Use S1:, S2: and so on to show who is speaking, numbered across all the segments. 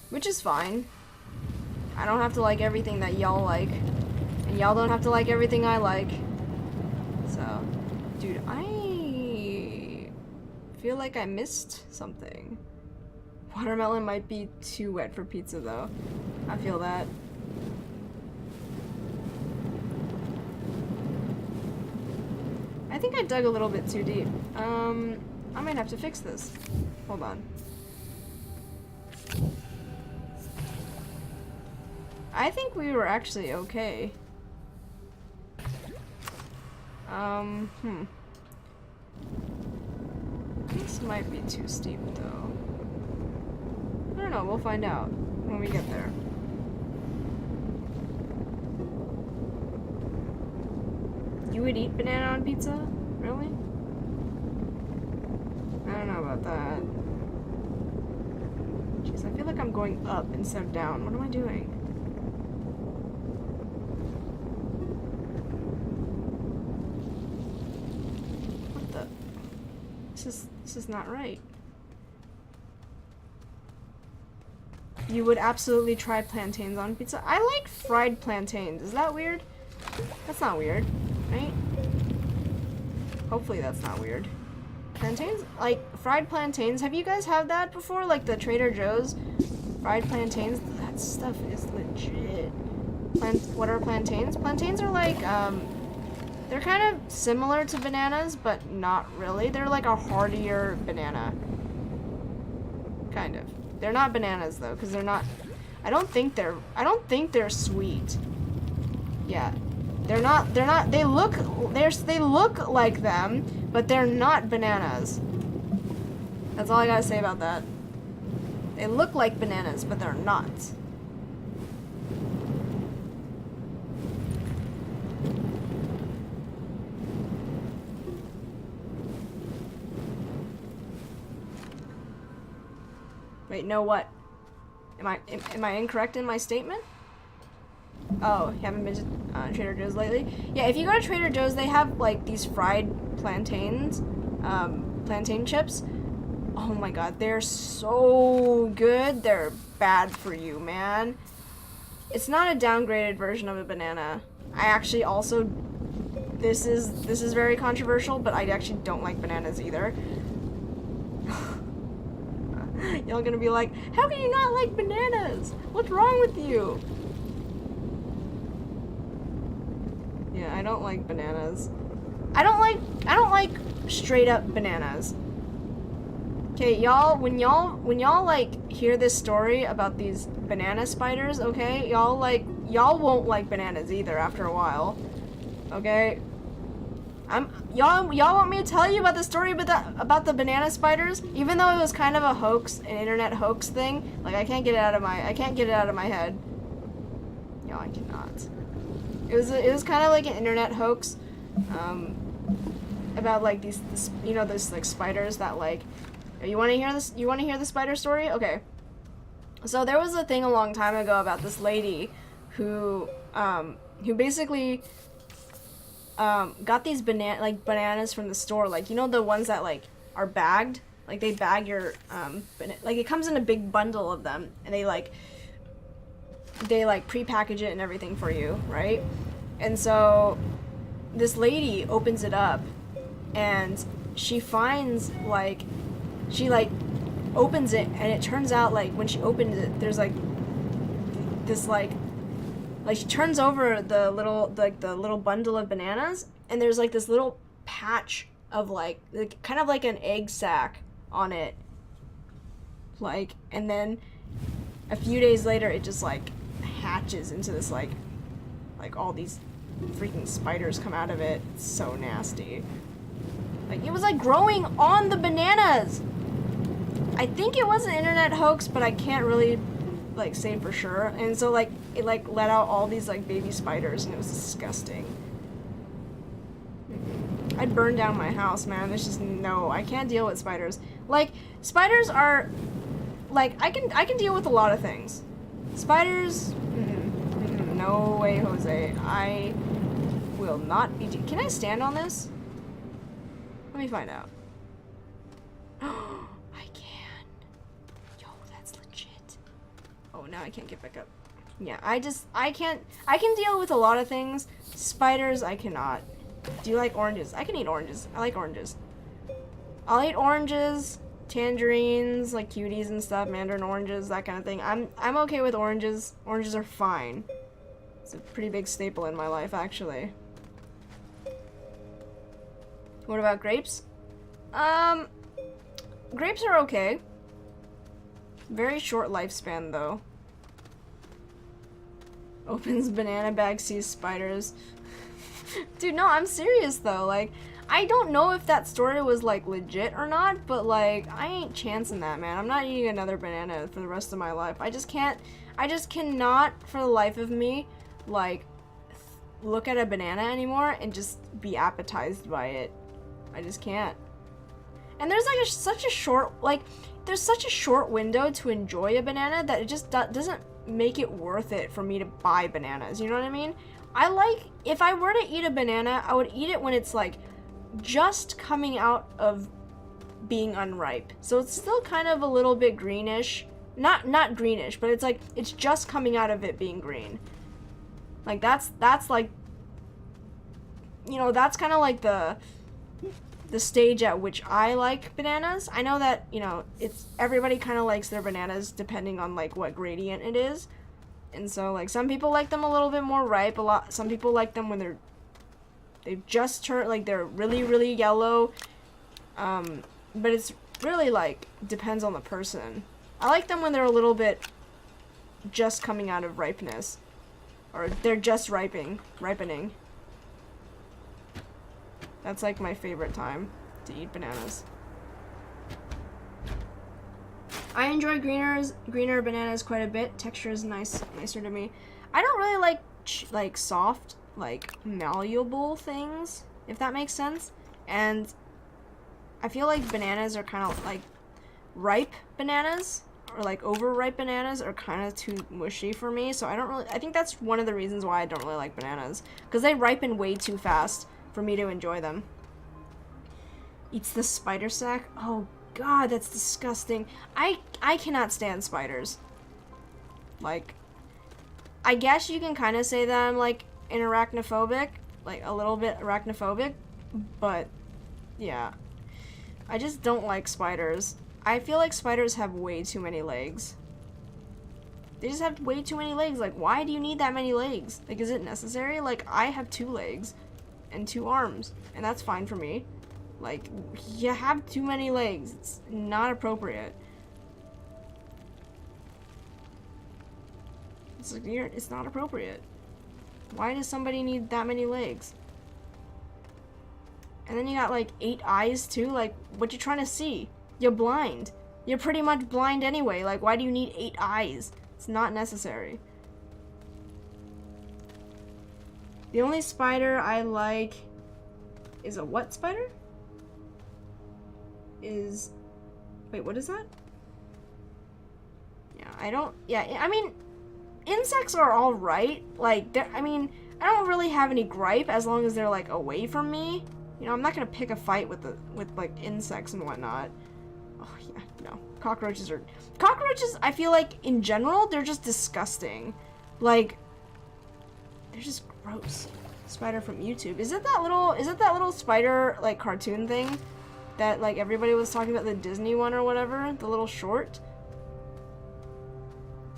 S1: Which is fine. I don't have to like everything that y'all like. And y'all don't have to like everything I like. So, dude, I feel like I missed something. Watermelon might be too wet for pizza though. I feel that. I think I dug a little bit too deep. I might have to fix this. Hold on. I think we were actually okay. This might be too steep though. I don't know, we'll find out when we get there. You would eat banana on pizza? Really? I don't know about that. Jeez, I feel like I'm going up instead of down. What am I doing? What the? This is not right. You would absolutely try plantains on pizza? I like fried plantains. Is that weird? That's not weird, right? Hopefully that's not weird. Plantains? Like, fried plantains? Have you guys had that before? Like the Trader Joe's fried plantains? That stuff is legit. What are plantains? Plantains are like, they're kind of similar to bananas, but not really. They're like a heartier banana. Kind of. They're not bananas though, because they're not, I don't think they're sweet. Yeah. They look like them, but they're not bananas. That's all I gotta say about that. They look like bananas, but they're not. Wait, no what? Am I incorrect in my statement? Oh, you haven't been to Trader Joe's lately? Yeah, if you go to Trader Joe's, they have like these fried plantains, plantain chips. Oh my god, they're so good. They're bad for you, man. It's not a downgraded version of a banana. I actually also, this is very controversial, but I actually don't like bananas either. Y'all gonna be like, how can you not like bananas? What's wrong with you? Yeah, I don't like bananas. I don't like straight up bananas. Okay, y'all, when y'all like hear this story about these banana spiders, okay, y'all won't like bananas either after a while. Okay? Y'all want me to tell you about the story about the banana spiders? Even though it was kind of a hoax, an internet hoax thing, like I can't get it out of my head. Y'all, I cannot. It was kind of like an internet hoax, about like these like spiders that like, you want to hear this? You want to hear the spider story? Okay. So there was a thing a long time ago about this lady who basically got these bananas from the store, like, you know, the ones that like are bagged, like they bag your like it comes in a big bundle of them, and they pre-package it and everything for you, right? And so this lady opens it up, and she finds she opens it, and it turns out like when she opens it, there's like this like she turns over the little bundle of bananas, and there's like this little patch of like kind of like an egg sac on it, like, and then a few days later it just like hatches into this like all these freaking spiders come out of it. It's so nasty. Like, it was like growing on the bananas. I think it was an internet hoax, but I can't really like say for sure. And so like it like let out all these like baby spiders, and it was disgusting. I'd burn down my house, man. There's just no, I can't deal with spiders. Like, spiders are like, I can deal with a lot of things. Spiders, no way, Jose. I will not be. Can I stand on this? Let me find out. I can. Yo, that's legit. Oh, now I can't get back up. Yeah, I can deal with a lot of things. Spiders, I cannot. Do you like oranges? I can eat oranges. I like oranges. I'll eat oranges, tangerines, like cuties and stuff, mandarin oranges, that kind of thing. I'm okay with oranges. Oranges are fine. It's a pretty big staple in my life, actually. What about grapes? Grapes are okay. Very short lifespan, though. Opens banana bag, sees spiders. Dude, no, I'm serious, though. Like, I don't know if that story was, like, legit or not, but, like, I ain't chancing that, man. I'm not eating another banana for the rest of my life. I just cannot, for the life of me, like, look at a banana anymore and just be appetized by it. I just can't. And there's, like, such a short window to enjoy a banana that it just doesn't make it worth it for me to buy bananas. You know what I mean? If I were to eat a banana, I would eat it when it's, like, just coming out of being unripe. So it's still kind of a little bit greenish. Not greenish, but it's like, it's just coming out of it being green. Like, that's like, you know, that's kind of like the stage at which I like bananas. I know that, you know, everybody kind of likes their bananas depending on, like, what gradient it is. And so, like, some people like them a little bit more ripe. Some people like them when they've just turned, like, they're really, really yellow. But it's really, like, depends on the person. I like them when they're a little bit just coming out of ripeness. Or they're just ripening. That's, like, my favorite time to eat bananas. I enjoy greener bananas quite a bit. Texture is nicer to me. I don't really like soft, like, malleable things, if that makes sense. And I feel like bananas are kind of, like, ripe bananas, or, like, overripe bananas are kind of too mushy for me. So I think that's one of the reasons why I don't really like bananas. Because they ripen way too fast for me to enjoy them. Eats the spider sack? Oh god, that's disgusting. I cannot stand spiders. Like, I guess you can kind of say that I'm, like, an arachnophobic, like, a little bit arachnophobic, but yeah. I just don't like spiders. I feel like spiders have way too many legs. They just have way too many legs. Like, why do you need that many legs? Like, is it necessary? Like, I have 2 legs and 2 arms, and that's fine for me. Like, you have too many legs. It's not appropriate. It's like, it's not appropriate. Why does somebody need that many legs? And then you got, like, 8 eyes, too? Like, what you trying to see? You're blind. You're pretty much blind anyway. Like, why do you need 8 eyes? It's not necessary. The only spider I like is a what spider? Wait, what is that? Yeah, I mean, insects are alright. Like, I mean, I don't really have any gripe as long as they're, like, away from me. You know, I'm not gonna pick a fight with like, insects and whatnot. Oh, yeah, no. Cockroaches, I feel like, in general, they're just disgusting. Like, they're just gross. Spider from YouTube. Is it that little spider, like, cartoon thing? That, like, everybody was talking about, the Disney one or whatever? The little short?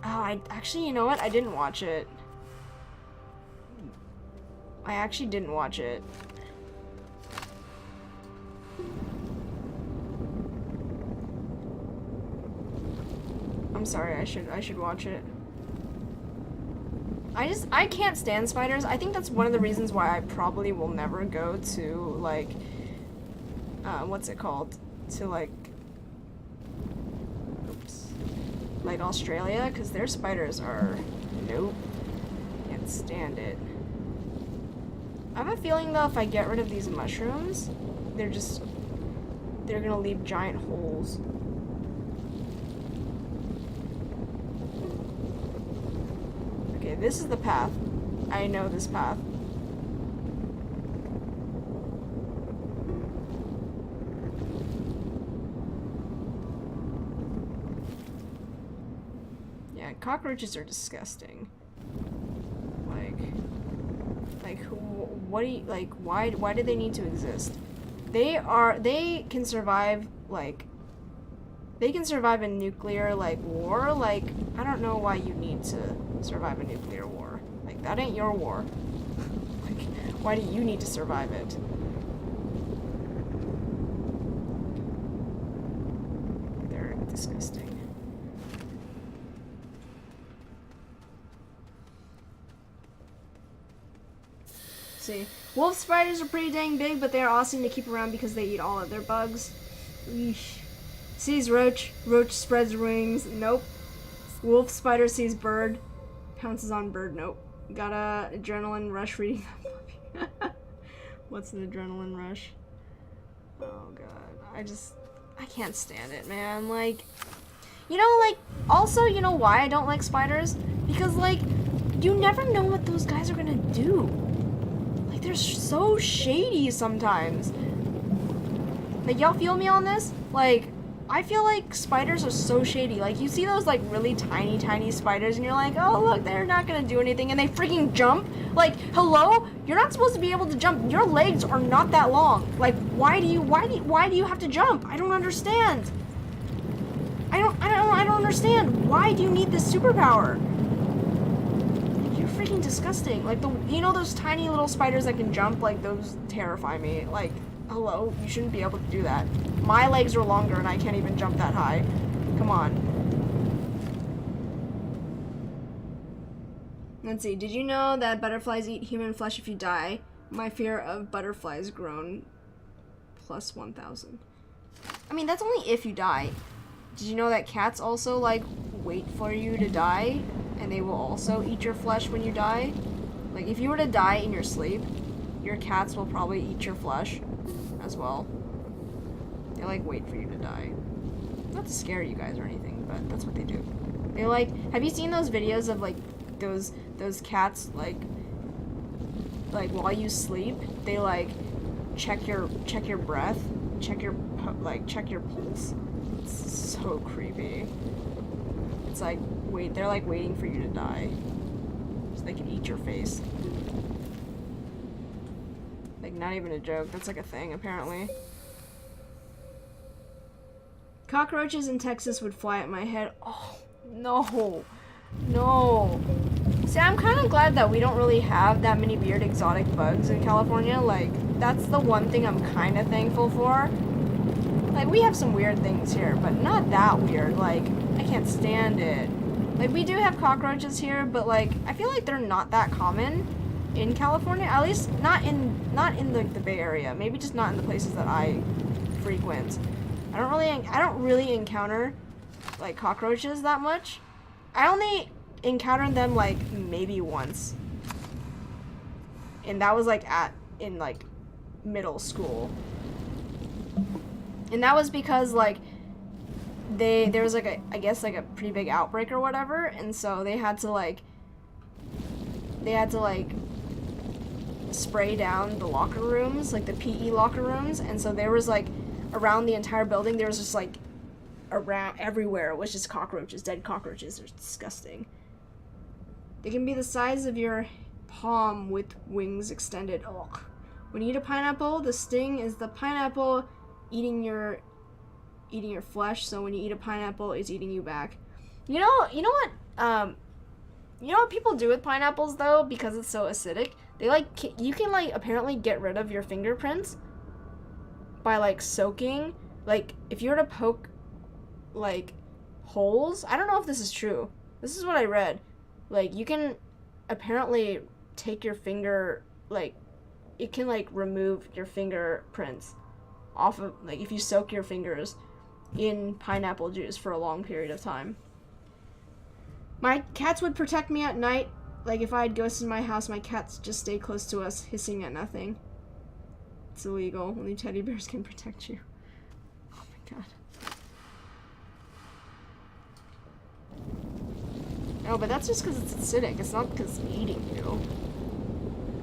S1: Oh, actually, you know what? I didn't watch it. I actually didn't watch it. I'm sorry, I should watch it. I can't stand spiders. I think that's one of the reasons why I probably will never go to, like, what's it called? To, like, oops. Like, Australia, because their spiders are, nope. Can't stand it. I have a feeling, though, if I get rid of these mushrooms, they're gonna leave giant holes. Okay, this is the path. I know this path. Yeah, cockroaches are disgusting. What do you, like, why do they need to exist? They can survive, like, they can survive a nuclear, like, war. Like, I don't know why you need to survive a nuclear war. Like, that ain't your war. Like, why do you need to survive it? They're disgusting. See, wolf spiders are pretty dang big, but they are awesome to keep around because they eat all of their bugs. Eesh. Sees roach, roach spreads wings, nope. Wolf spider sees bird, pounces on bird, nope. Got a adrenaline rush reading that puppy. What's an adrenaline rush? Oh god, I can't stand it, man. Like, you know, like, also, you know why I don't like spiders? Because, like, you never know what those guys are gonna do. Like, they're so shady sometimes. Like, y'all feel me on this? Like, I feel like spiders are so shady. Like, you see those, like, really tiny, tiny spiders, and you're like, oh, look, they're not gonna do anything, and they freaking jump? Like, hello? You're not supposed to be able to jump. Your legs are not that long. Like, why do you have to jump? I don't understand. I don't understand. Why do you need this superpower? Freaking disgusting. Like, you know those tiny little spiders that can jump? Like, those terrify me. Like, hello, you shouldn't be able to do that. My legs are longer and I can't even jump that high. Come on. Let's see. Did you know that butterflies eat human flesh if you die? My fear of butterflies grown plus 1,000. I mean, that's only if you die. Did you know that cats also, like, wait for you to die? And they will also eat your flesh when you die? Like, if you were to die in your sleep, your cats will probably eat your flesh as well. They, like, wait for you to die. Not to scare you guys or anything, but that's what they do. They, like, have you seen those videos of, like, those cats, like, while you sleep, they, like, check your breath, check your pulse. It's so creepy. It's like, they're like waiting for you to die so they can eat your face. Like, not even a joke. That's like a thing, apparently. Cockroaches in Texas would fly at my head. Oh, no. No. See, I'm kind of glad that we don't really have that many weird exotic bugs in California. Like, that's the one thing I'm kind of thankful for. Like, we have some weird things here, but not that weird. Like, I can't stand it. Like, we do have cockroaches here, but, like, I feel like they're not that common in California. At least not in like the Bay Area. Maybe just not in the places that I frequent. I don't really encounter, like, cockroaches that much. I only encountered them, like, maybe once. And that was, like, in middle school. And that was because, like, there was, like, I guess, like, a pretty big outbreak or whatever, and so they had to, like, spray down the locker rooms, like, the PE locker rooms, and so there was, like, around the entire building, there was just, like, around everywhere, it was just cockroaches, dead cockroaches. They're disgusting. They can be the size of your palm with wings extended. Ugh. When you eat a pineapple, the sting is the pineapple eating your flesh, so when you eat a pineapple, it's eating you back. You know what people do with pineapples, though, because it's so acidic? They, like, you can, like, apparently get rid of your fingerprints by, like, soaking. Like, if you were to poke, like, holes, I don't know if this is true. This is what I read. Like, you can apparently take your finger, like, it can, like, remove your fingerprints off of, like, if you soak your fingers in pineapple juice for a long period of time. My cats would protect me at night. Like, if I had ghosts in my house, my cats just stay close to us, hissing at nothing. It's illegal. Only teddy bears can protect you. Oh my god. No, but that's just because it's acidic. It's not because it's eating you.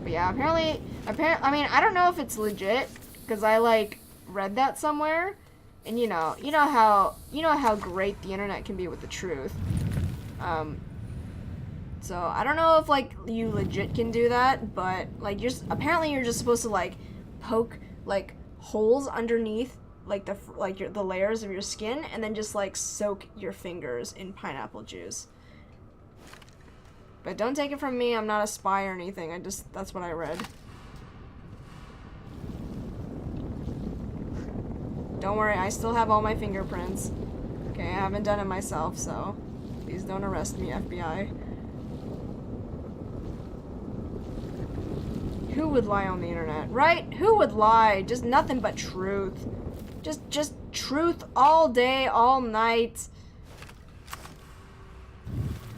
S1: But yeah, apparently, I mean, I don't know if it's legit, because I, like, read that somewhere, and you know how great the internet can be with the truth. So I don't know if like you legit can do that, but like apparently you're just supposed to like poke like holes underneath like the layers of your skin, and then just like soak your fingers in pineapple juice. But don't take it from me, I'm not a spy or anything. That's what I read. Don't worry, I still have all my fingerprints. Okay, I haven't done it myself, so please don't arrest me, FBI. Who would lie on the internet, right? Who would lie? Just nothing but truth. Just truth all day, all night.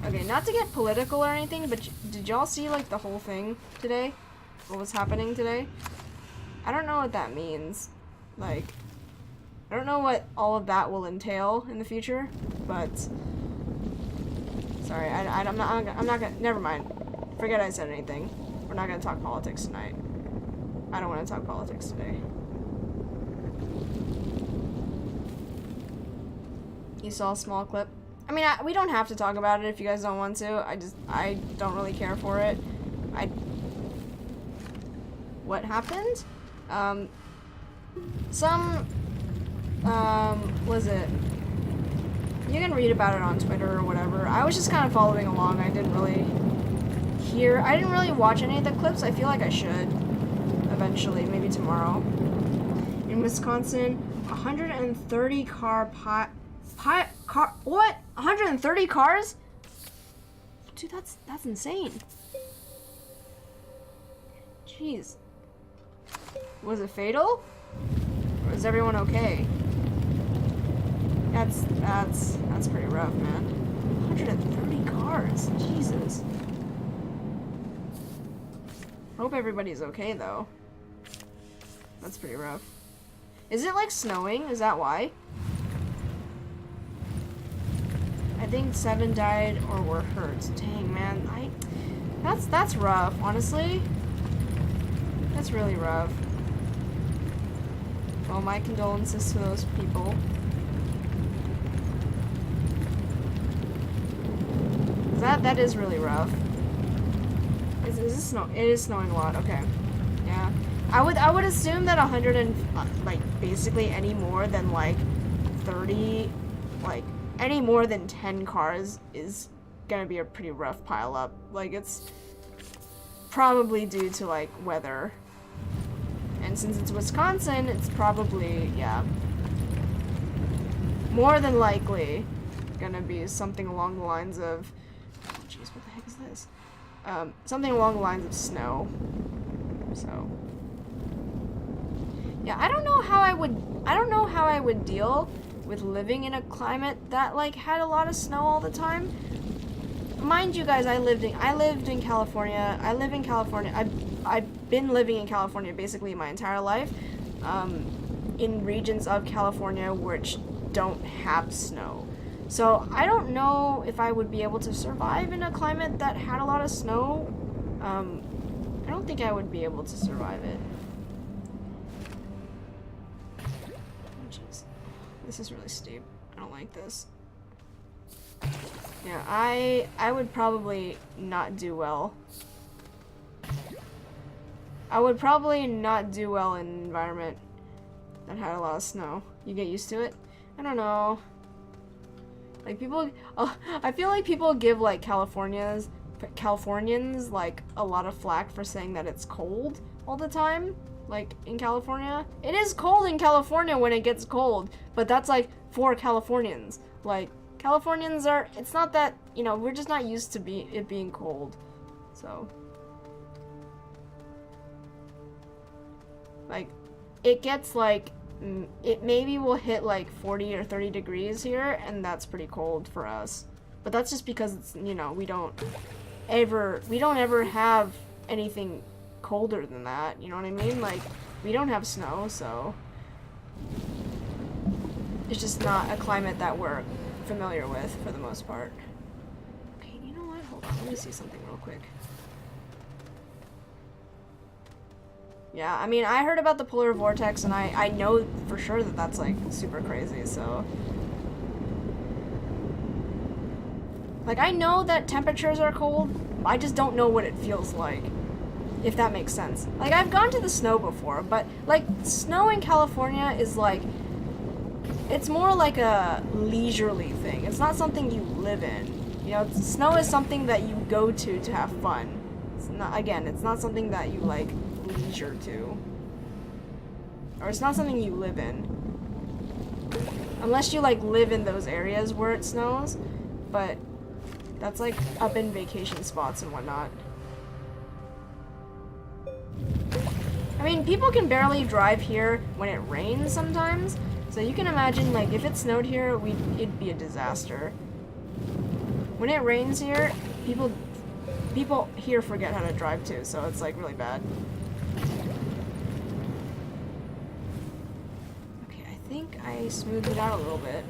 S1: Okay, not to get political or anything, but did y'all see like the whole thing today? What was happening today? I don't know what that means. Like, I don't know what all of that will entail in the future, but sorry, I'm not gonna, never mind. Forget I said anything. We're not gonna talk politics tonight. I don't want to talk politics today. You saw a small clip? I mean, we don't have to talk about it if you guys don't want to. I don't really care for it. What happened? Was it? You can read about it on Twitter or whatever. I was just kind of following along. I didn't really watch any of the clips. I feel like I should eventually, maybe tomorrow. In Wisconsin, 130 car what? 130 cars? Dude, that's insane. Jeez. Was it fatal? Or is everyone okay? That's pretty rough, man. 130 cars. Jesus. Hope everybody's okay though. That's pretty rough. Is it like snowing? Is that why? I think 7 died or were hurt. Dang, man. That's rough, honestly. That's really rough. Well, my condolences to those people. That is really rough. Is this snow? It is snowing a lot. Okay. Yeah. I would assume that 100 and like basically any more than like 30, like any more than 10 cars is gonna be a pretty rough pile up. Like, it's probably due to like weather. And since it's Wisconsin, it's probably, yeah, more than likely gonna be something along the lines of, oh jeez, what the heck is this? Something along the lines of snow. So, yeah, I don't know how I would deal with living in a climate that like had a lot of snow all the time. Mind you guys, I lived in California. I live in California. I've been living in California basically my entire life, in regions of California which don't have snow. So I don't know if I would be able to survive in a climate that had a lot of snow. I don't think I would be able to survive it. Oh, jeez. This is really steep. I don't like this. Yeah, I would probably not do well. I would probably not do well in an environment that had a lot of snow. You get used to it? I don't know. Like people, I feel like people give like Californians like a lot of flack for saying that it's cold all the time. Like in California, it is cold in California when it gets cold, but that's like for Californians. Like Californians are, it's not that, you know, we're just not used to it being cold. So like it gets like it maybe will hit like 40 or 30 degrees here, and that's pretty cold for us. But that's just because it's, you know, we don't ever have anything colder than that, you know what I mean? Like, we don't have snow, so it's just not a climate that we're familiar with for the most part. Okay, you know what? Hold on, let me see something real quick. Yeah, I mean, I heard about the polar vortex, and I know for sure that that's, like, super crazy, so. Like, I know that temperatures are cold, I just don't know what it feels like. If that makes sense. Like, I've gone to the snow before, but, like, snow in California is, like, it's more like a leisurely thing. It's not something you live in. You know, snow is something that you go to have fun. It's not, again, it's not something that you, like, leisure to. Or it's not something you live in. Unless you, like, live in those areas where it snows, but that's, like, up in vacation spots and whatnot. I mean, people can barely drive here when it rains sometimes, so you can imagine, like, if it snowed here, it'd be a disaster. When it rains here, people here forget how to drive too, so it's, like, really bad. Okay, I think I smoothed it out a little bit.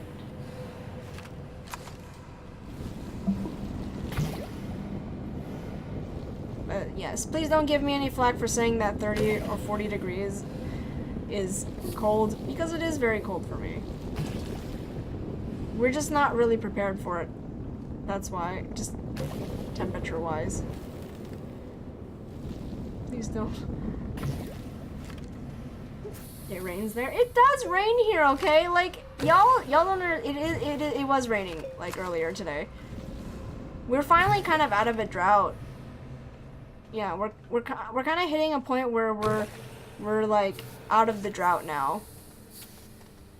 S1: Yes, please don't give me any flack for saying that 30 or 40 degrees is cold, because it is very cold for me. We're just not really prepared for it. That's why, just temperature-wise. Please don't. It rains there. It does rain here, okay? Like, y'all don't know, it was raining, like, earlier today. We're finally kind of out of a drought. Yeah, we're kind of hitting a point where we're like out of the drought now.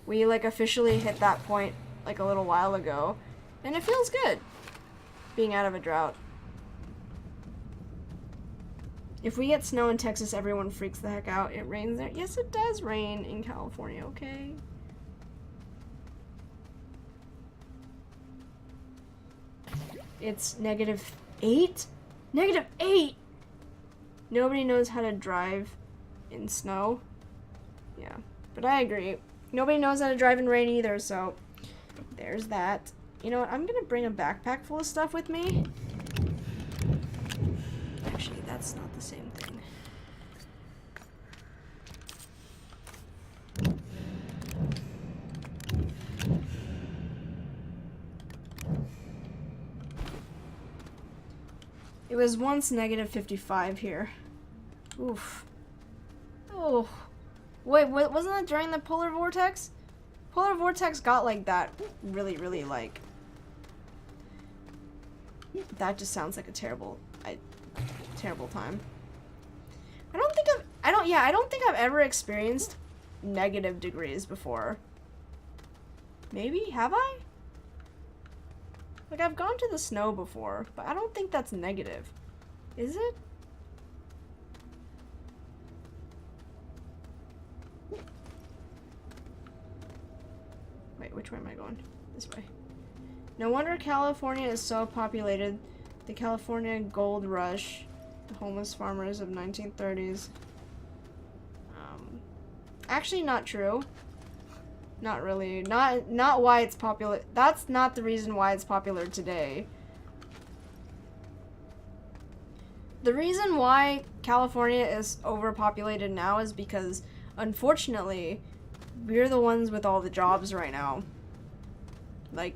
S1: We like officially hit that point like a little while ago, and it feels good being out of a drought. If we get snow in Texas, everyone freaks the heck out. It rains there. Yes, it does rain in California, okay? It's -8? -8? Nobody knows how to drive in snow. Yeah, but I agree. Nobody knows how to drive in rain either, so there's that. You know what? I'm gonna bring a backpack full of stuff with me. Actually, that's not the same thing. It was once -55 here. Oof. Oh. Wait, wasn't that during the polar vortex? Polar vortex got like that really, really like... That just sounds like a terrible time. I don't think I've ever experienced negative degrees before. Maybe? Have I? Like, I've gone to the snow before, but I don't think that's negative. Is it? Wait, which way am I going? This way. No wonder California is so populated. The California Gold Rush, the homeless farmers of 1930s. Actually not true. Not really. Not why it's popular. That's not the reason why it's popular today. The reason why California is overpopulated now is because, unfortunately, we're the ones with all the jobs right now. Like,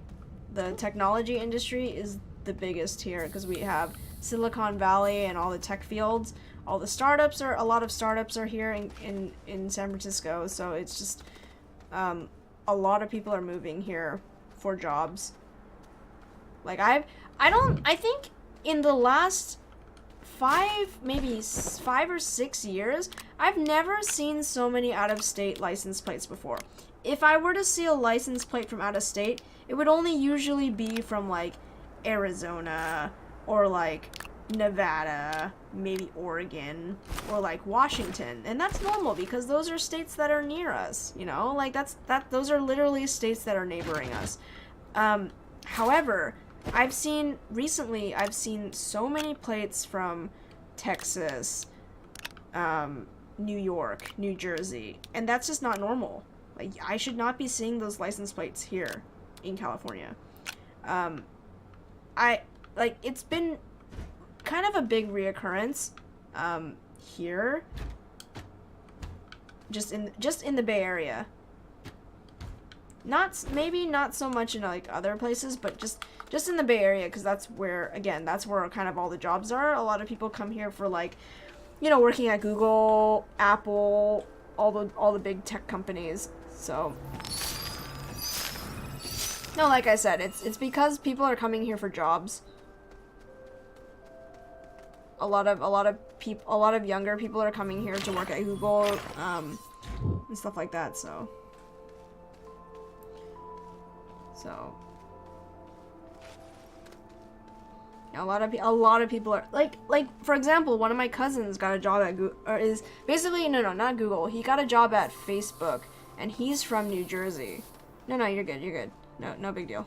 S1: the technology industry is the biggest here because we have Silicon Valley and all the tech fields. A lot of startups are here in San Francisco, so it's just, a lot of people are moving here for jobs. Like, I think in the last 5 or 6 years, I've never seen so many out-of-state license plates before. If I were to see a license plate from out of state, it would only usually be from, like, Arizona, or, like, Nevada, maybe Oregon, or, like, Washington. And that's normal, because those are states that are near us, you know? Like, those are literally states that are neighboring us. However, recently I've seen so many plates from Texas, New York, New Jersey, and that's just not normal. Like, I should not be seeing those license plates here in California. It's been kind of a big reoccurrence, here, just in the Bay Area. maybe not so much in like other places, but just in the Bay Area, because that's where kind of all the jobs are. A lot of people come here for like, you know, working at Google, Apple, all the big tech companies. So no, like I said, it's because people are coming here for jobs. A lot of younger people are coming here to work at Google, and stuff like that. So yeah, a lot of people are like for example, one of my cousins got a job at Google, or is basically no, not Google. He got a job at Facebook, and he's from New Jersey. No, you're good. No big deal.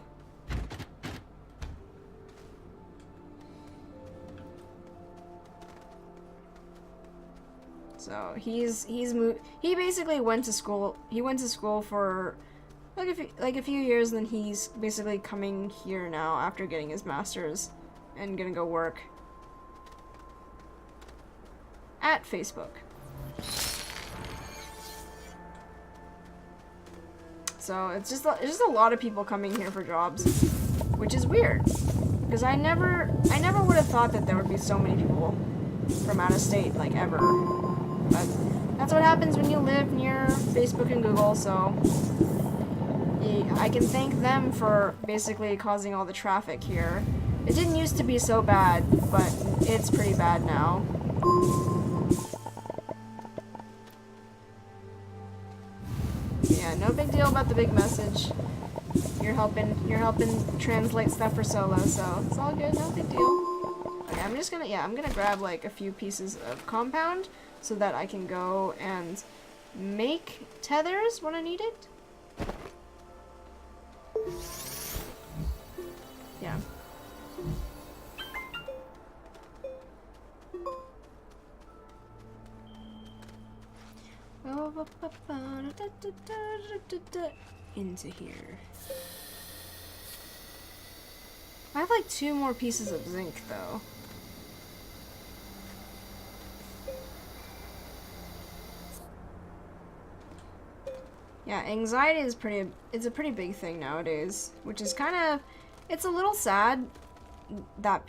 S1: So he basically went to school. He went to school for like a few years, and then he's basically coming here now after getting his master's and gonna go work at Facebook. So it's just a lot of people coming here for jobs, which is weird, because I never would have thought that there would be so many people from out of state, like, ever. But that's what happens when you live near Facebook and Google. So I can thank them for basically causing all the traffic here. It didn't used to be so bad, but it's pretty bad now. Yeah, no big deal about the big message. You're helping translate stuff for Solo, so it's all good, no big deal. Okay, I'm gonna grab like a few pieces of compound so that I can go and make tethers when I need it. Yeah. Into here. I have like 2 more pieces of zinc though. Yeah, anxiety is it's a pretty big thing nowadays, which is it's a little sad that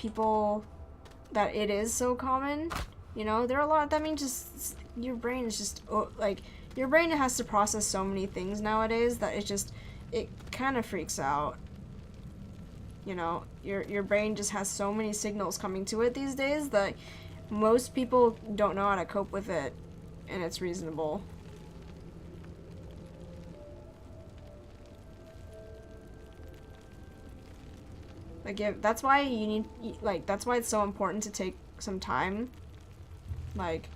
S1: it is so common. You know, that means just, your brain is just, your brain has to process so many things nowadays that it kind of freaks out. You know, your brain just has so many signals coming to it these days that most people don't know how to cope with it, and it's reasonable. Like, that's why that's why it's so important to take some time, like,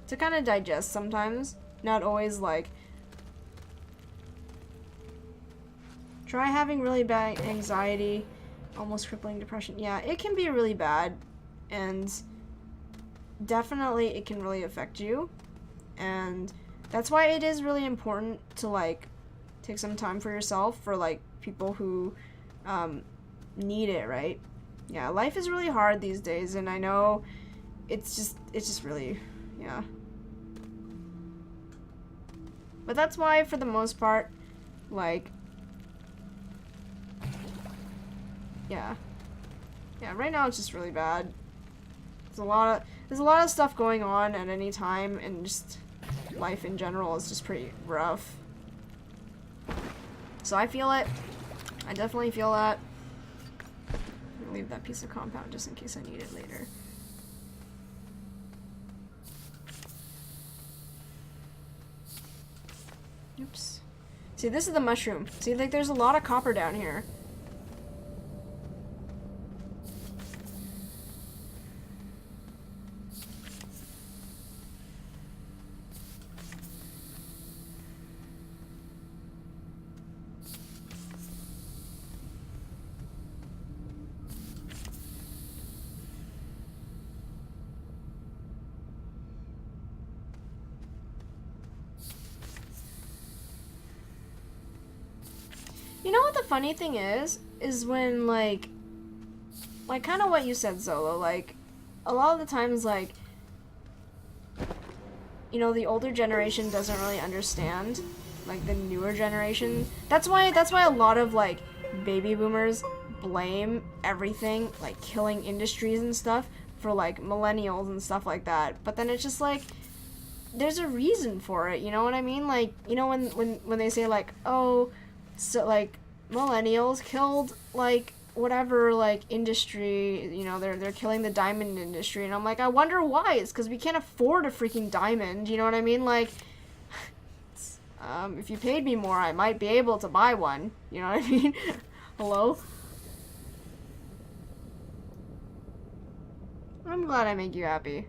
S1: to kind of digest sometimes. Not always, like, try having really bad anxiety, almost crippling depression. Yeah, it can be really bad, and definitely it can really affect you, and that's why it is really important to, like, take some time for yourself, for, like, people who, need it, right? Yeah, life is really hard these days, and I know it's just really, yeah. But that's why, for the most part, like, yeah, right now it's just really bad. There's a lot of stuff going on at any time, and just life in general is just pretty rough. So I feel it. I definitely feel that. Leave that piece of compound just in case I need it later. Oops. See, this is the mushroom. See, like, there's a lot of copper down here. You know what the funny thing is when, like, kind of what you said, Solo, like, a lot of the times, like, you know, the older generation doesn't really understand like the newer generation. That's why a lot of like baby boomers blame everything, like killing industries and stuff, for like millennials and stuff like that. But then it's just like, there's a reason for it, you know what I mean? Like, you know, when they say like, oh, so like millennials killed like whatever like industry, you know, they're killing the diamond industry, and I'm like, I wonder why. It's because we can't afford a freaking diamond, you know what I mean? Like, if you paid me more, I might be able to buy one, you know what I mean? Hello? I'm glad I make you happy.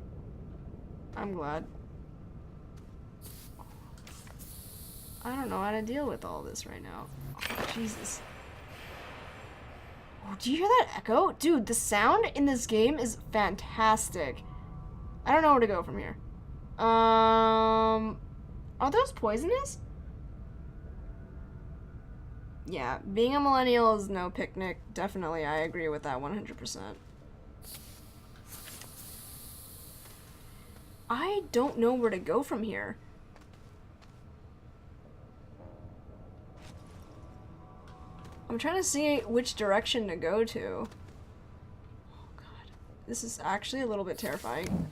S1: I'm glad. I don't know how to deal with all this right now. Oh, Jesus. Oh, do you hear that echo? Dude, the sound in this game is fantastic. I don't know where to go from here. Are those poisonous? Yeah, being a millennial is no picnic. Definitely, I agree with that 100%. I don't know where to go from here. I'm trying to see which direction to go to. Oh god. This is actually a little bit terrifying.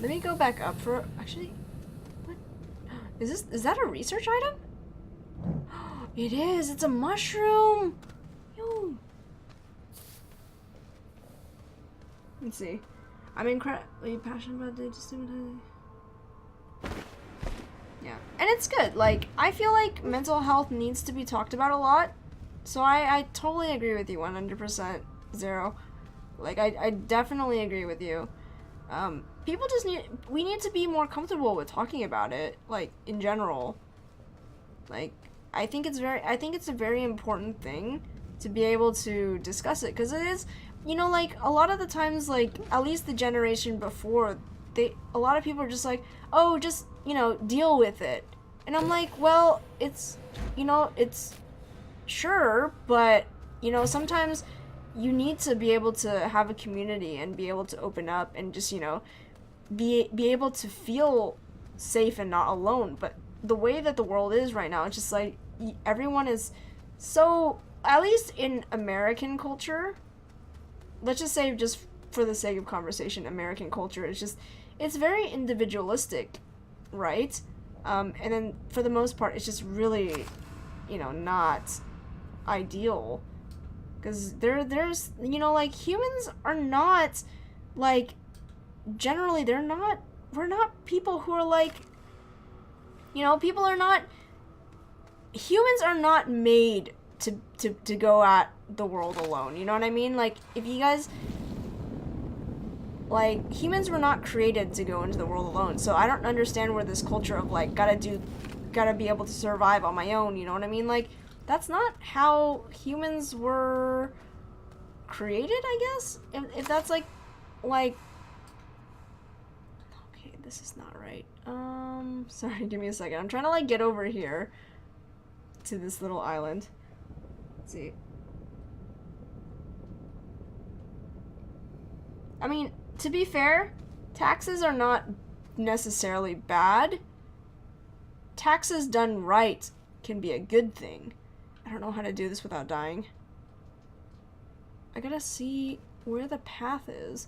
S1: Let me go back up for... Actually... What? Is that a research item? It is! It's a mushroom! Yo! Let's see. I'm incredibly passionate about data stimulation. Yeah. And it's good. Like, I feel like mental health needs to be talked about a lot. So I totally agree with you 100%. Zero. Like, I definitely agree with you. People just we need to be more comfortable with talking about it, like, in general. Like, I think it's a very important thing to be able to discuss it, because it is, you know, like, a lot of the times, like, at least the generation before, a lot of people are just like, oh, just, you know, deal with it. And I'm like, well, it's, you know, it's, sure, but, you know, sometimes you need to be able to have a community and be able to open up and just, you know, be able to feel safe and not alone. But the way that the world is right now, it's just like, everyone is so, at least in American culture, let's just say, just for the sake of conversation, American culture is just, it's very individualistic, right? And then for the most part, it's just really, you know, not ideal. Because there's, you know, like, humans are not, like, generally, we're not people who are, like, you know, humans are not made to go at the world alone, you know what I mean? Like, if you guys, like, humans were not created to go into the world alone, so I don't understand where this culture of, like, gotta be able to survive on my own, you know what I mean? Like, that's not how humans were created, I guess? If that's, like, okay, this is not right. Sorry, give me a second. I'm trying to, like, get over here to this little island. Let's see. I mean, to be fair, taxes are not necessarily bad. Taxes done right can be a good thing. I don't know how to do this without dying. I gotta see where the path is.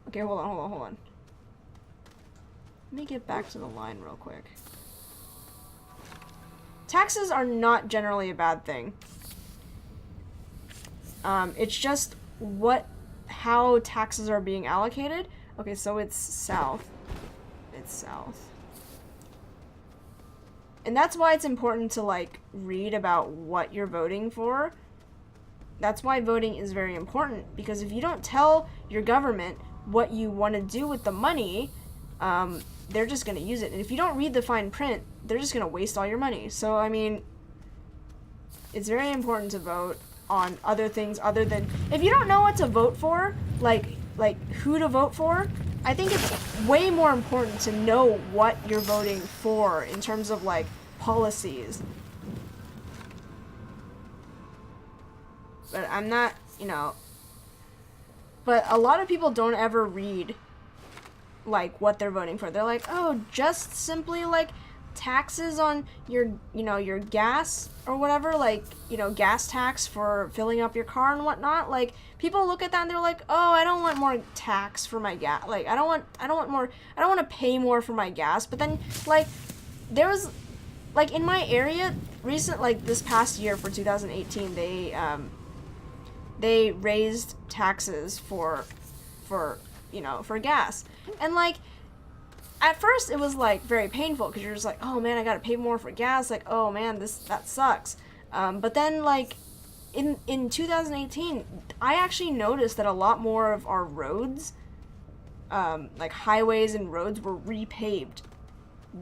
S1: Okay, hold on. Let me get back to the line real quick. Taxes are not generally a bad thing. It's just how taxes are being allocated. Okay, so it's south. It's south. And that's why it's important to, like, read about what you're voting for. That's why voting is very important, because if you don't tell your government what you want to do with the money, they're just going to use it. And if you don't read the fine print, they're just going to waste all your money. So, I mean, it's very important to vote on other things other than... If you don't know what to vote for, like who to vote for, I think it's way more important to know what you're voting for in terms of, like, policies. But I'm not, you know... But a lot of people don't ever read, like what they're voting for. They're like, oh, just simply like taxes on your, you know, your gas or whatever, like, you know, gas tax for filling up your car and whatnot. Like, people look at that and they're like, oh, I don't want more tax for my gas. Like, I don't want to pay more for my gas. But then, like, there was, like, in my area, like, this past year for 2018, they raised taxes for, you know, for gas. And, like, at first it was like very painful because you're just like, oh man, I gotta pay more for gas, like, oh man, that sucks. But then, like, in 2018, I actually noticed that a lot more of our roads, like highways and roads, were repaved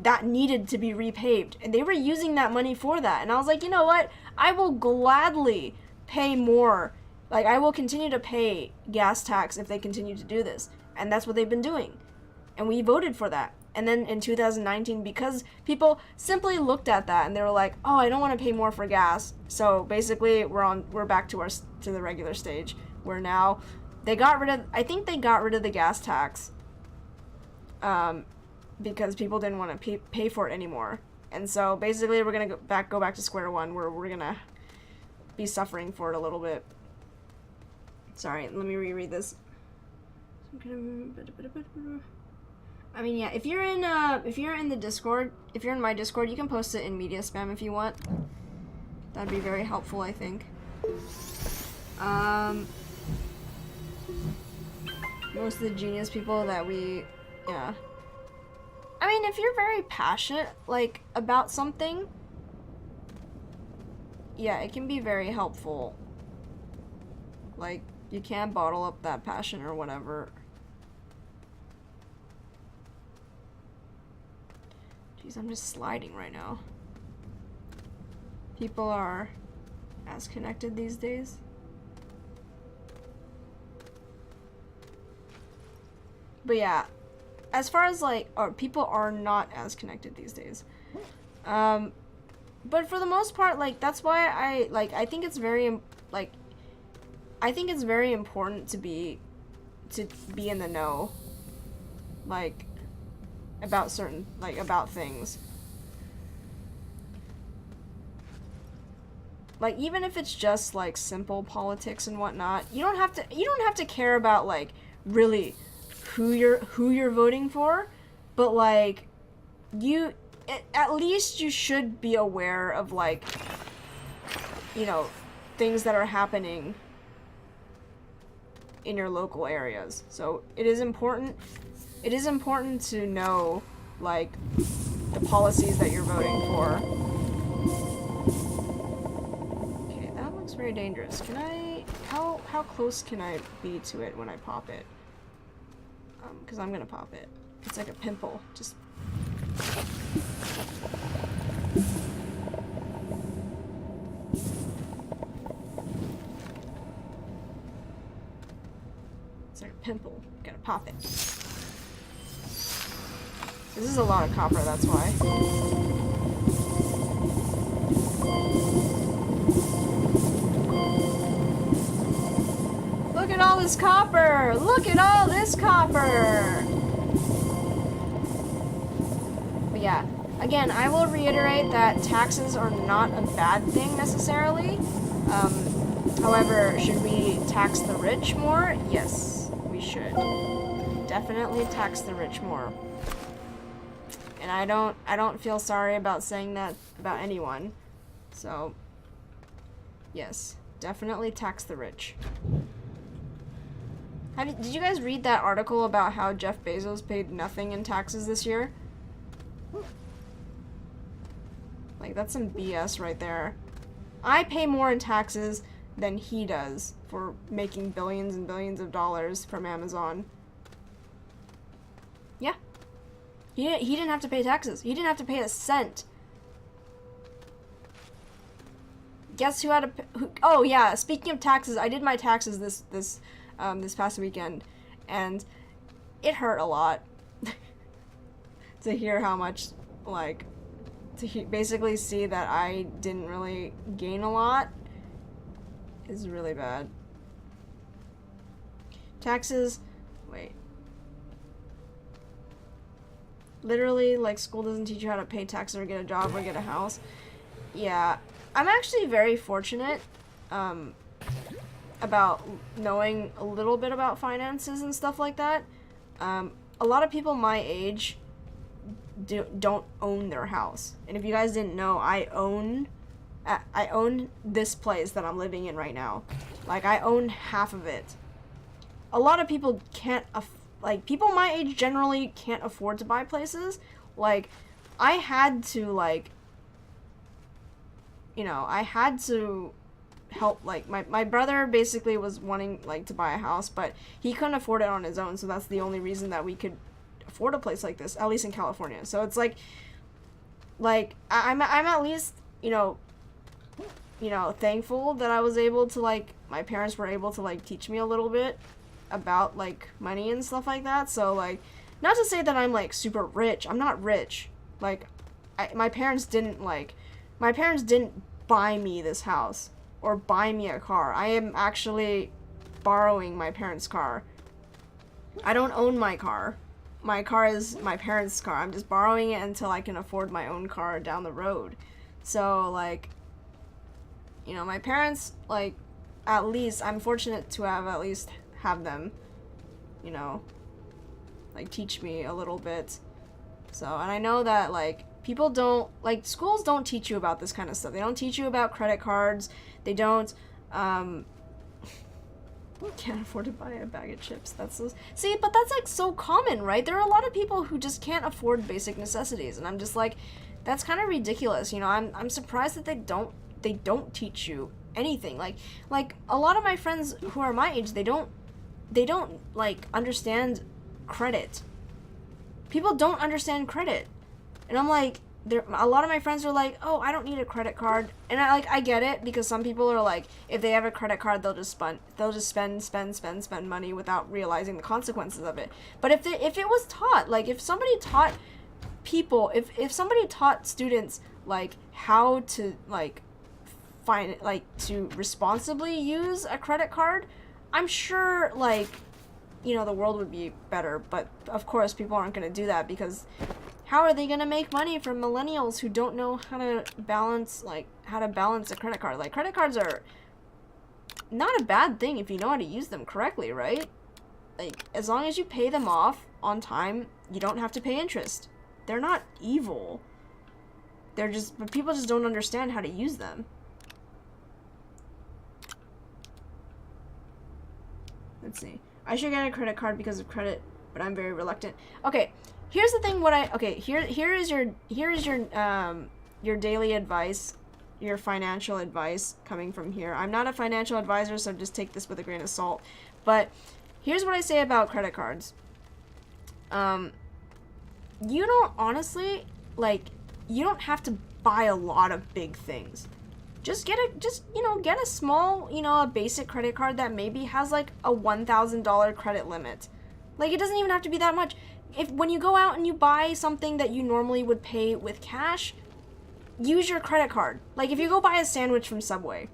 S1: that needed to be repaved, and they were using that money for that. And I was like, you know what, I will gladly pay more, like, I will continue to pay gas tax if they continue to do this. And that's what they've been doing. And we voted for that. And then in 2019, because people simply looked at that and they were like, oh, I don't want to pay more for gas. So basically we're back to the regular stage where now I think they got rid of the gas tax because people didn't want to pay for it anymore. And so basically we're going to go back to square one, where we're going to be suffering for it a little bit. Sorry, let me reread this. I mean, yeah, if you're in the Discord, if you're in my Discord, you can post it in media spam if you want. That'd be very helpful, I think. Most of the genius people that yeah. I mean, if you're very passionate, like, about something, yeah, it can be very helpful. Like, you can't bottle up that passion or whatever. Jeez, I'm just sliding right now. People are as connected these days. But yeah, as far as like, people are not as connected these days. But for the most part, like, that's why I think it's very, like, I think it's very important to be in the know, like, about certain, like, about things. Like, even if it's just like simple politics and whatnot, you don't have to care about, like, really who you're voting for, but like, at least you should be aware of, like, you know, things that are happening in your local areas. So it is important to know, like, the policies that you're voting for. Okay, that looks very dangerous. Can I, how close can I be to it when I pop it? Because I'm gonna pop it. It's like a pimple, just... It's like a pimple. Gotta pop it. This is a lot of copper, that's why. Look at all this copper! Look at all this copper! But yeah, again, I will reiterate that taxes are not a bad thing necessarily. However, should we tax the rich more? Yes, we should. Definitely tax the rich more. And I don't feel sorry about saying that about anyone. So, yes, definitely tax the rich. Did you guys read that article about how Jeff Bezos paid nothing in taxes this year? Like, that's some BS right there. I pay more in taxes than he does for making billions and billions of dollars from Amazon. Yeah. He didn't have to pay taxes. He didn't have to pay a cent. Guess who had to oh yeah, speaking of taxes, I did my taxes this past weekend, and it hurt a lot to hear how much, like, basically see that I didn't really gain a lot is really bad. Taxes, wait. Literally, like, school doesn't teach you how to pay taxes or get a job or get a house. Yeah, I'm actually very fortunate about knowing a little bit about finances and stuff like that. A lot of people my age don't own their house. And if you guys didn't know, I own this place that I'm living in right now. Like, I own half of it. A lot of people can't like, people my age generally can't afford to buy places. Like, I had to, like, you know, I had to help, like, my brother basically was wanting, like, to buy a house, but he couldn't afford it on his own, so that's the only reason that we could afford a place like this, at least in California. So it's like I'm at least, you know, thankful that I was able to, like, my parents were able to, like, teach me a little bit about, like, money and stuff like that. So, like, not to say that I'm, like, super rich. I'm not rich. Like, my parents didn't buy me this house or buy me a car. I am actually borrowing my parents' car. I don't own my car. My car is my parents' car. I'm just borrowing it until I can afford my own car down the road. So, like, you know, my parents, like, at least, I'm fortunate to have them, you know, like, teach me a little bit. So, and I know that, like, people don't, like, schools don't teach you about this kind of stuff. They don't teach you about credit cards. They don't, can't afford to buy a bag of chips. That's so, see, but that's, like, so common, right? There are a lot of people who just can't afford basic necessities, and I'm just like, that's kind of ridiculous, you know. I'm surprised that they don't teach you anything. Like a lot of my friends who are my age, they don't like understand credit. People don't understand credit. And I'm like, a lot of my friends are like, oh, I don't need a credit card. And I get it, because some people are like, if they have a credit card, they'll just spend money without realizing the consequences of it. But if it was taught, like, if somebody taught people, if somebody taught students, like, how to, like, to responsibly use a credit card, I'm sure, like, you know, the world would be better. But of course, people aren't going to do that, because how are they going to make money from millennials who don't know how to balance a credit card? Like, credit cards are not a bad thing if you know how to use them correctly, right? Like, as long as you pay them off on time, you don't have to pay interest. They're not evil. But people just don't understand how to use them. Let's see. I should get a credit card because of credit, but I'm very reluctant. Okay, here's the thing. Here is your daily advice, your financial advice coming from here. I'm not a financial advisor, so just take this with a grain of salt. But here's what I say about credit cards. You don't honestly, like, you don't have to buy a lot of big things. Just get a small, you know, a basic credit card that maybe has, like, a $1,000 credit limit. Like, it doesn't even have to be that much. When you go out and you buy something that you normally would pay with cash, use your credit card. Like, if you go buy a sandwich from Subway,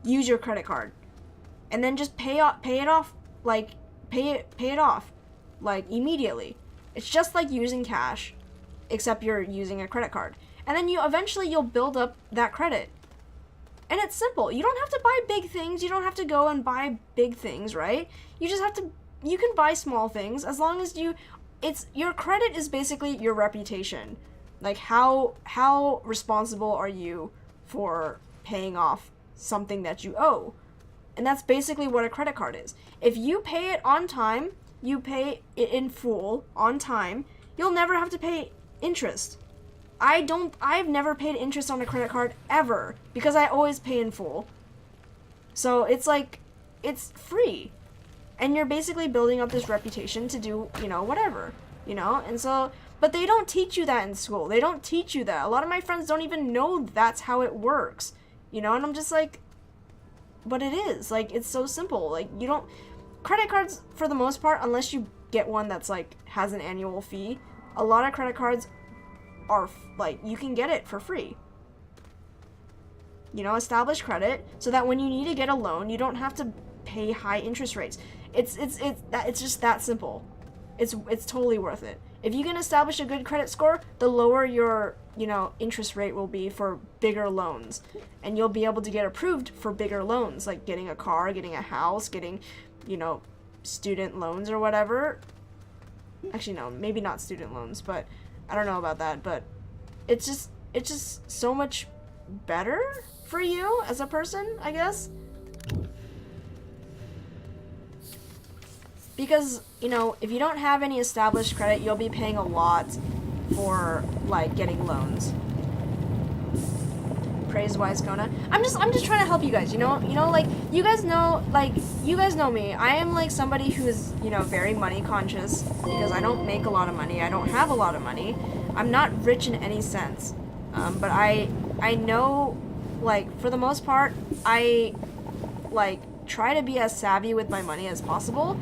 S1: use your credit card. And then just pay it off, like, immediately. It's just like using cash, except you're using a credit card. And then you'll build up that credit. And it's simple. You don't have to buy big things. You don't have to go and buy big things, right? You can buy small things as long as your credit is basically your reputation. Like, how responsible are you for paying off something that you owe? And that's basically what a credit card is. If you pay it on time, you pay it in full on time, you'll never have to pay interest. I've never paid interest on a credit card ever, because I always pay in full. So it's like, it's free. And you're basically building up this reputation to do, you know, whatever, you know? And so, but they don't teach you that in school. They don't teach you that. A lot of my friends don't even know that's how it works, you know? And I'm just like, but it is. Like, it's so simple. Like, credit cards, for the most part, unless you get one that's, like, has an annual fee, a lot of credit cards are, like, you can get it for free. You know, establish credit so that when you need to get a loan, you don't have to pay high interest rates. It's just that simple. It's totally worth it. If you can establish a good credit score, the lower your, you know, interest rate will be for bigger loans. And you'll be able to get approved for bigger loans, like getting a car, getting a house, getting, you know, student loans or whatever. Actually, no, maybe not student loans, but I don't know about that. But it's just so much better for you as a person, I guess. Because, you know, if you don't have any established credit, you'll be paying a lot for, like, getting loans. Praise wise Kona. I'm just trying to help you guys, you know, like, you guys know me. I am, like, somebody who is, you know, very money conscious, because I don't make a lot of money. I don't have a lot of money. I'm not rich in any sense. But I know, like, for the most part, I, like, try to be as savvy with my money as possible,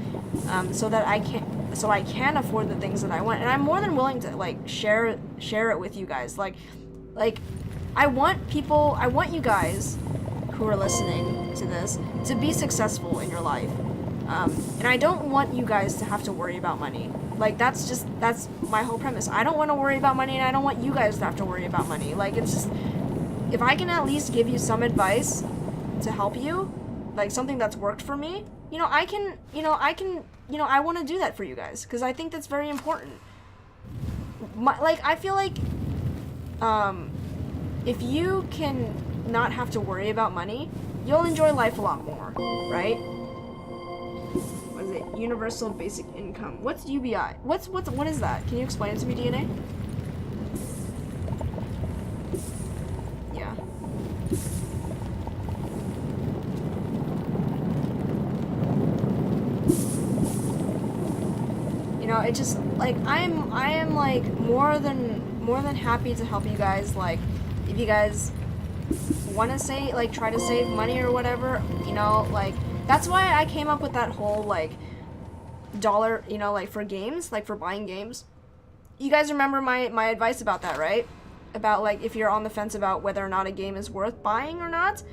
S1: so that I can afford the things that I want, and I'm more than willing to, like, share it with you guys. Like I want you guys who are listening to this to be successful in your life, and I don't want you guys to have to worry about money. Like, that's my whole premise. I don't want to worry about money, and I don't want you guys to have to worry about money. Like, it's just, if I can at least give you some advice to help you, like something that's worked for me, you know, I want to do that for you guys, because I think that's very important. Like, I feel like, if you can not have to worry about money, you'll enjoy life a lot more, right? What is it? Universal Basic Income. What's UBI? What is that? Can you explain it to me, DNA? Yeah. You know, it just, like, I am like more than happy to help you guys. Like, if you guys want to say, like, try to save money or whatever, you know, like, that's why I came up with that whole, like, dollar, you know, like, for games, like, for buying games. You guys remember my advice about that, right? About, like, if you're on the fence about whether or not a game is worth buying or not,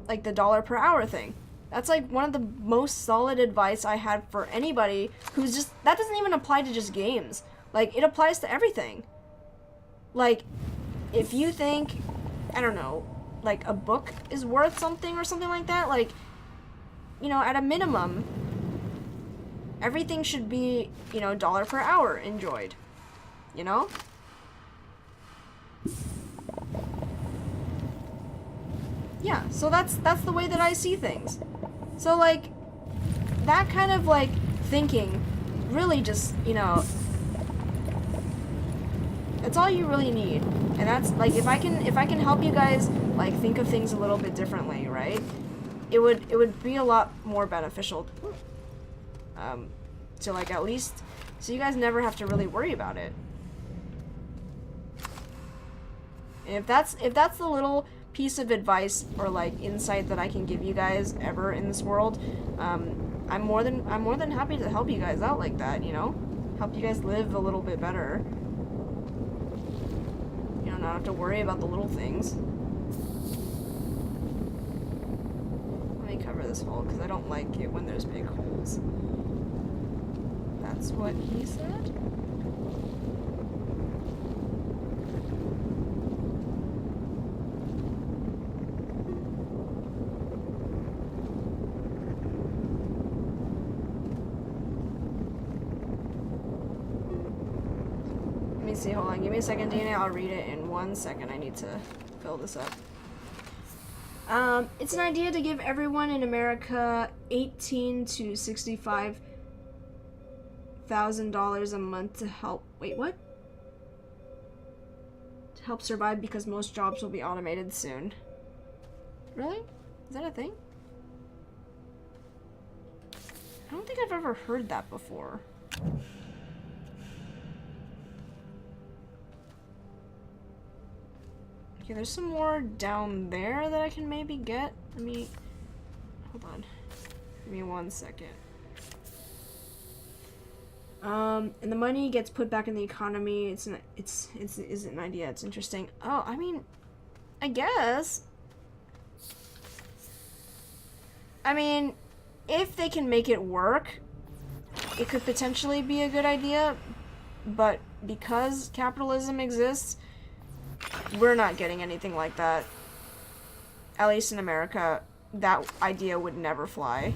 S1: like, the dollar per hour thing. That's, like, one of the most solid advice I had for anybody who's just, that doesn't even apply to just games. Like, it applies to everything. Like, if you think, I don't know, like, a book is worth something or something like that, like, you know, at a minimum, everything should be, you know, dollar per hour enjoyed, you know? Yeah, so that's the way that I see things. So, like, that kind of, like, thinking really just, you know, that's all you really need. And that's, like, if I can help you guys, like, think of things a little bit differently, right? It would be a lot more beneficial, to, like, at least, so you guys never have to really worry about it. And if that's the little piece of advice or, like, insight that I can give you guys ever in this world, I'm more than happy to help you guys out like that, you know? Help you guys live a little bit better. You know, not have to worry about the little things. Let me cover this hole, because I don't like it when there's big holes. That's what he said? Let me see, hold on, give me a second, DNA, I'll read it in 1 second. I need to fill this up. It's an idea to give everyone in America $18,000 to $65,000 a month to help, wait, what? To help survive, because most jobs will be automated soon. Really? Is that a thing? I don't think I've ever heard that before. Okay, there's some more down there that I can maybe get. Let me, hold on. Give me 1 second. And the money gets put back in the economy. It's an idea. It's interesting. Oh, I mean, I guess. I mean, if they can make it work, it could potentially be a good idea, but because capitalism exists, we're not getting anything like that. At least in America, that idea would never fly.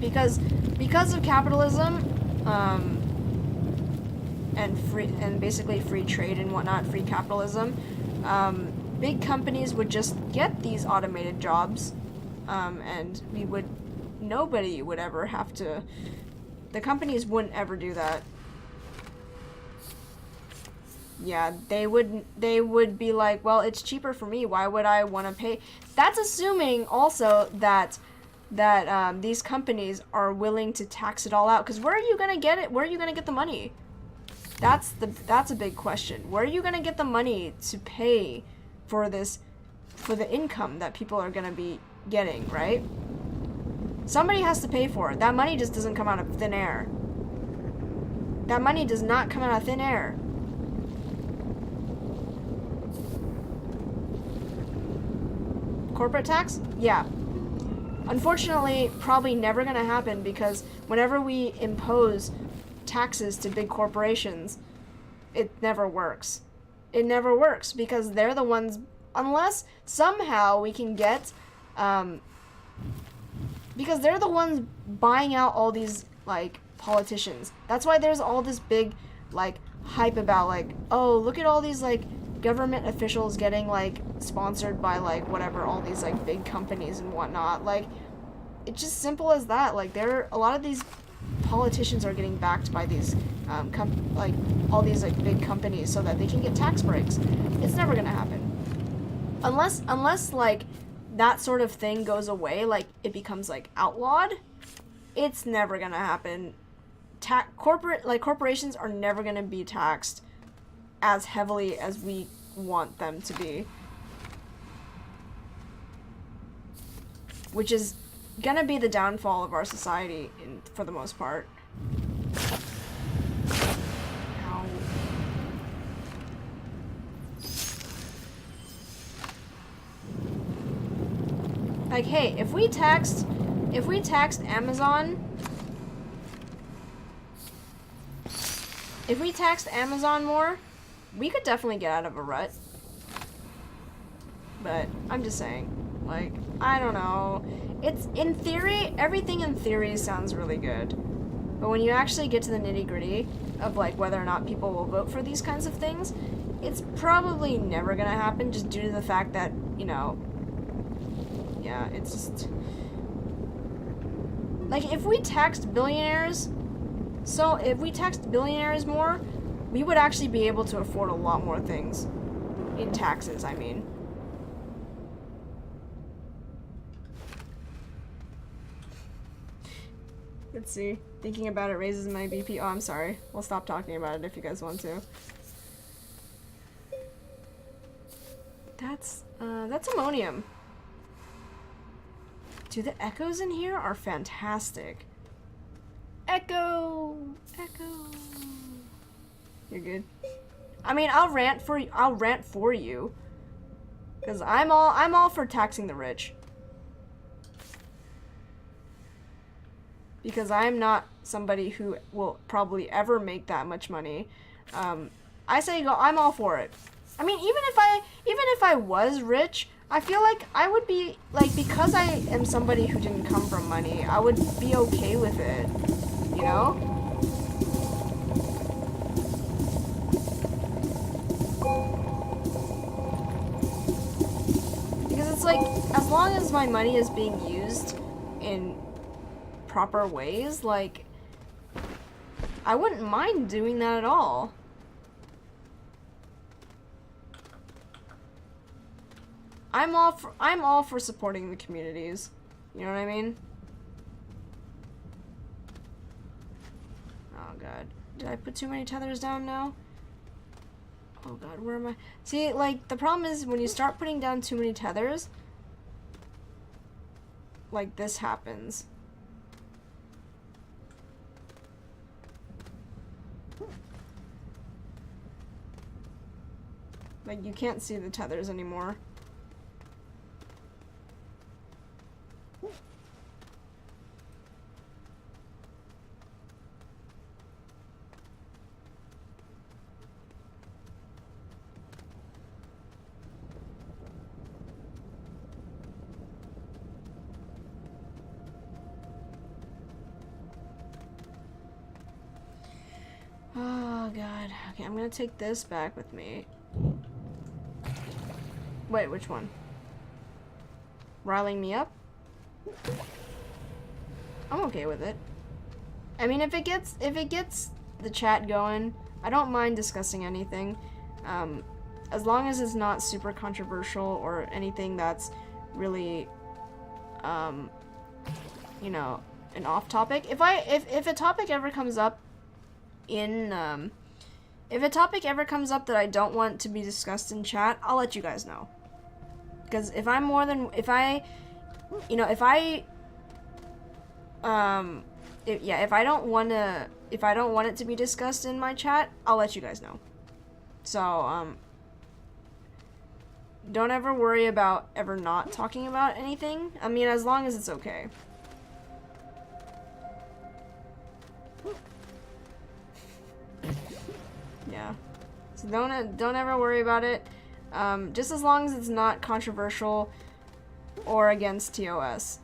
S1: Because of capitalism, and basically free trade and whatnot, free capitalism, big companies would just get these automated jobs, and nobody would ever have to, the companies wouldn't ever do that. Yeah, they would be like, well, it's cheaper for me, why would I want to pay? That's assuming also that these companies are willing to tax it all out, because where are you gonna get it? Where are you gonna get the money? That's a big question. Where are you gonna get the money to pay for this, for the income that people are gonna be getting, right? Somebody has to pay for it. That money just doesn't come out of thin air. That money does not come out of thin air. Corporate tax? Yeah. Unfortunately, probably never gonna happen, because whenever we impose taxes to big corporations, it never works. It never works, because they're the ones, unless somehow we can get, because they're the ones buying out all these, like, politicians. That's why there's all this big, like, hype about, like, oh, look at all these, like, government officials getting, like, sponsored by, like, whatever, all these, like, big companies and whatnot. Like, it's just simple as that. Like, a lot of these politicians are getting backed by these, like, all these, like, big companies so that they can get tax breaks. It's never gonna happen. Unless, like, that sort of thing goes away, like, it becomes, like, outlawed, it's never gonna happen. Corporations are never gonna be taxed as heavily as we want them to be. Which is gonna be the downfall of our society, for the most part. Ow. Like, hey, if we taxed Amazon, more, we could definitely get out of a rut. But I'm just saying, like, I don't know. It's, in theory, everything in theory sounds really good. But when you actually get to the nitty-gritty of, like, whether or not people will vote for these kinds of things, it's probably never gonna happen, just due to the fact that, you know, yeah, it's just, like, if we taxed billionaires more, we would actually be able to afford a lot more things. In taxes, I mean. Let's see. Thinking about it raises my BP. Oh, I'm sorry. We'll stop talking about it if you guys want to. That's ammonium. Dude, the echoes in here are fantastic. Echo! Echo! You're good. I mean, I'll rant for you. Because I'm all for taxing the rich. Because I'm not somebody who will probably ever make that much money. I say go. I'm all for it. I mean, even if I was rich, I feel like I would be, like, because I am somebody who didn't come from money, I would be okay with it. You know? Because it's like, as long as my money is being used in proper ways, like, I wouldn't mind doing that at all. I'm all for supporting the communities. You know what I mean? Oh god. Did I put too many tethers down now? Oh god, where am I? See, like, the problem is when you start putting down too many tethers, like, this happens. Like, you can't see the tethers anymore. Oh god. Okay, I'm gonna take this back with me. Wait, which one? Riling me up? I'm okay with it. I mean, if it gets the chat going, I don't mind discussing anything. As long as it's not super controversial or anything that's really, you know, an off topic. If a topic ever comes up in, if a topic ever comes up that I don't want to be discussed in chat, I'll let you guys know. Because if I don't want it to be discussed in my chat, I'll let you guys know. So, don't ever worry about ever not talking about anything. I mean, as long as it's okay. Yeah. So don't ever worry about it. Just as long as it's not controversial or against TOS,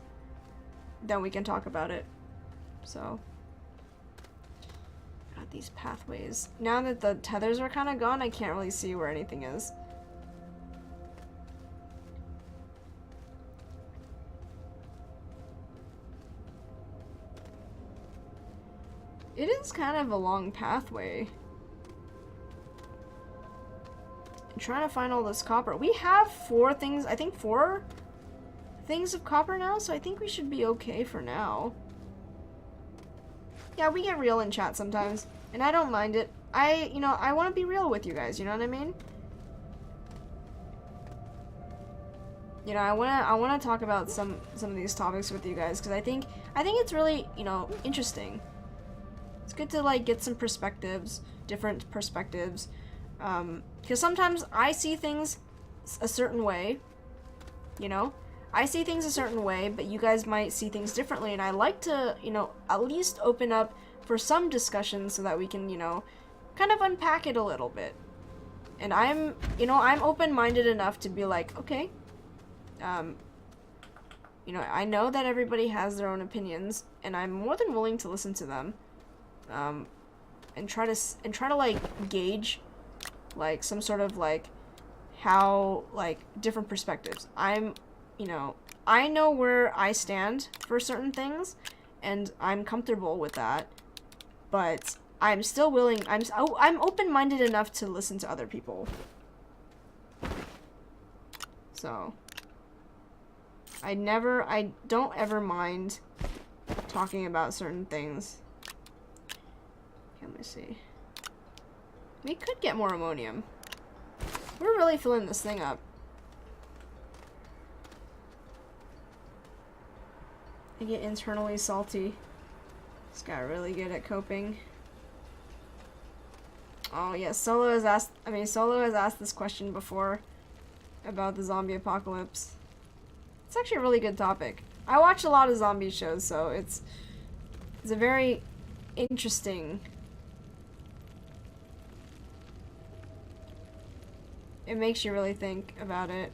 S1: then we can talk about it. So, got these pathways. Now that the tethers are kind of gone, I can't really see where anything is. It is kind of a long pathway. I'm trying to find all this copper. We have 4 things, I think 4 things of copper now, so I think we should be okay for now. Yeah, we get real in chat sometimes, and I don't mind it. I want to be real with you guys, you know what I mean? You know, I want to talk about some of these topics with you guys, because I think it's really, you know, interesting. It's good to, like, get some perspectives, different perspectives, because sometimes I see things a certain way, you know? I see things a certain way, but you guys might see things differently, and I like to, you know, at least open up for some discussion so that we can, you know, kind of unpack it a little bit. And I'm open-minded enough to be like, okay, you know, I know that everybody has their own opinions, and I'm more than willing to listen to them, and try to like gauge, like, some sort of, like, how, like, different perspectives. You know, I know where I stand for certain things, and I'm comfortable with that, but I'm still willing, I'm open-minded enough to listen to other people. So, I don't ever mind talking about certain things. Okay, let me see. We could get more ammonium. We're really filling this thing up. I get internally salty. This guy really good at coping. Oh yeah, Solo has asked this question before about the zombie apocalypse. It's actually a really good topic. I watch a lot of zombie shows, so it's a very interesting. It makes you really think about it.